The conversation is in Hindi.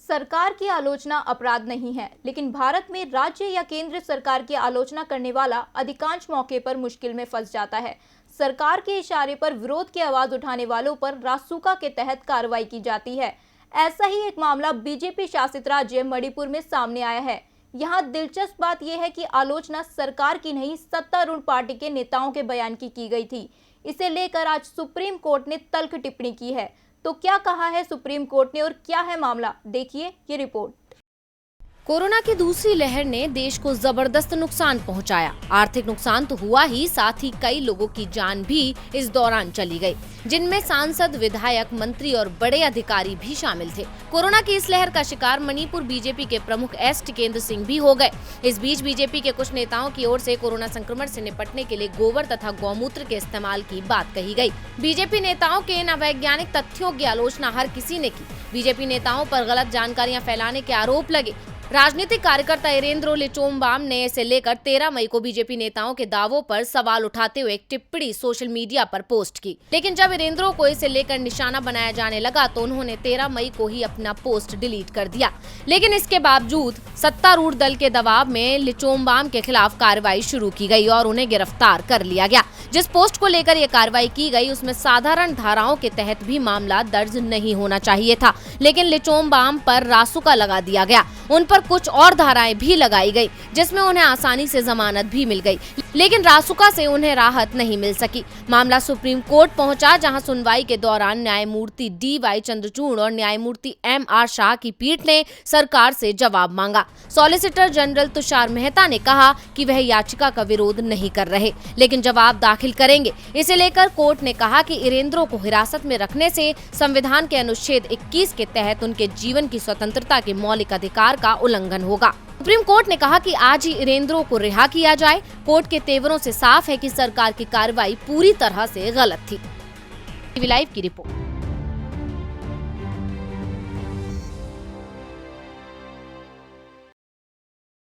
सरकार की आलोचना अपराध नहीं है, लेकिन भारत में राज्य या केंद्र सरकार की आलोचना करने वाला अधिकांश मौके पर मुश्किल में फंस जाता है। सरकार के इशारे पर विरोध की आवाज उठाने वालों पर रासुका के तहत कार्रवाई की जाती है। ऐसा ही एक मामला बीजेपी शासित राज्य मणिपुर में सामने आया है। यहाँ दिलचस्प बात यह है कि आलोचना सरकार की नहीं, सत्तारूढ़ पार्टी के नेताओं के बयान की गई थी। इसे लेकर आज सुप्रीम कोर्ट ने तल्ख टिप्पणी की है। तो क्या कहा है सुप्रीम कोर्ट ने और क्या है मामला, देखिए ये रिपोर्ट। कोरोना की दूसरी लहर ने देश को जबरदस्त नुकसान पहुंचाया। आर्थिक नुकसान तो हुआ ही, साथ ही कई लोगों की जान भी इस दौरान चली गई, जिनमें सांसद, विधायक, मंत्री और बड़े अधिकारी भी शामिल थे। कोरोना की इस लहर का शिकार मणिपुर बीजेपी के प्रमुख एस टिकेंद्र सिंह भी हो गए। इस बीच बीजेपी के कुछ नेताओं की ओर से कोरोना संक्रमण से निपटने के लिए गोबर तथा गौमूत्र के इस्तेमाल की बात कही गई। बीजेपी नेताओं के इन अवैज्ञानिक तथ्यों की आलोचना हर किसी ने की। बीजेपी नेताओं पर गलत जानकारियां फैलाने के आरोप लगे। राजनीतिक कार्यकर्ता इरेंद्रो लिचोमबाम ने इसे लेकर 13 मई को बीजेपी नेताओं के दावों पर सवाल उठाते हुए एक टिप्पणी सोशल मीडिया पर पोस्ट की। लेकिन जब इरेंद्रो को इसे लेकर निशाना बनाया जाने लगा तो उन्होंने 13 मई को ही अपना पोस्ट डिलीट कर दिया। लेकिन इसके बावजूद सत्तारूढ़ दल के दबाव में लिचोमबाम के खिलाफ कार्रवाई शुरू की गई और उन्हें गिरफ्तार कर लिया गया। जिस पोस्ट को लेकर ये कार्रवाई की गई उसमें साधारण धाराओं के तहत भी मामला दर्ज नहीं होना चाहिए था, लेकिन लिचोमबाम पर रासुका लगा दिया गया। उन पर कुछ और धाराएं भी लगाई गई, जिसमें उन्हें आसानी से जमानत भी मिल गई, लेकिन रासुका से उन्हें राहत नहीं मिल सकी। मामला सुप्रीम कोर्ट पहुंचा, जहां सुनवाई के दौरान न्यायमूर्ति DY चंद्रचूड़ और न्यायमूर्ति MR शाह की पीठ ने सरकार से जवाब मांगा। सॉलिसिटर जनरल तुषार मेहता ने कहा कि वह याचिका का विरोध नहीं कर रहे, लेकिन जवाब दाखिल करेंगे। इसे लेकर कोर्ट ने कहा कि इरेंद्रो को हिरासत में रखने से संविधान के अनुच्छेद 21 के तहत उनके जीवन की स्वतंत्रता के मौलिक अधिकार का उल्लंघन होगा। सुप्रीम कोर्ट ने कहा कि आज ही इरेंद्रो को रिहा किया जाए। कोर्ट के तेवरों से साफ है कि सरकार की कार्रवाई पूरी तरह से गलत थी। टीवी लाइव की रिपोर्ट।